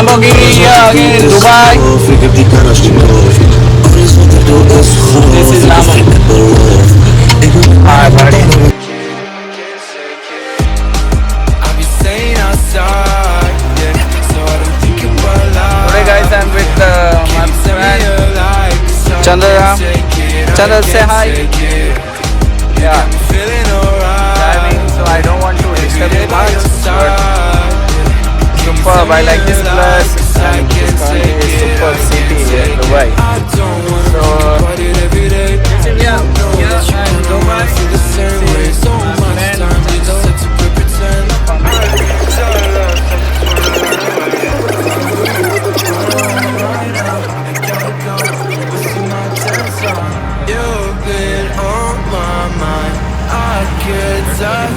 Lamborghini here again in Dubai. This is Lambo. Hi buddy. Today guys I'm with my friend Chandra. Chandra, say hi. Yeah. Driving, so I don't want to disturb you much. But superb, I like this place and this country is super city in Dubai. So yeah, and Dubai.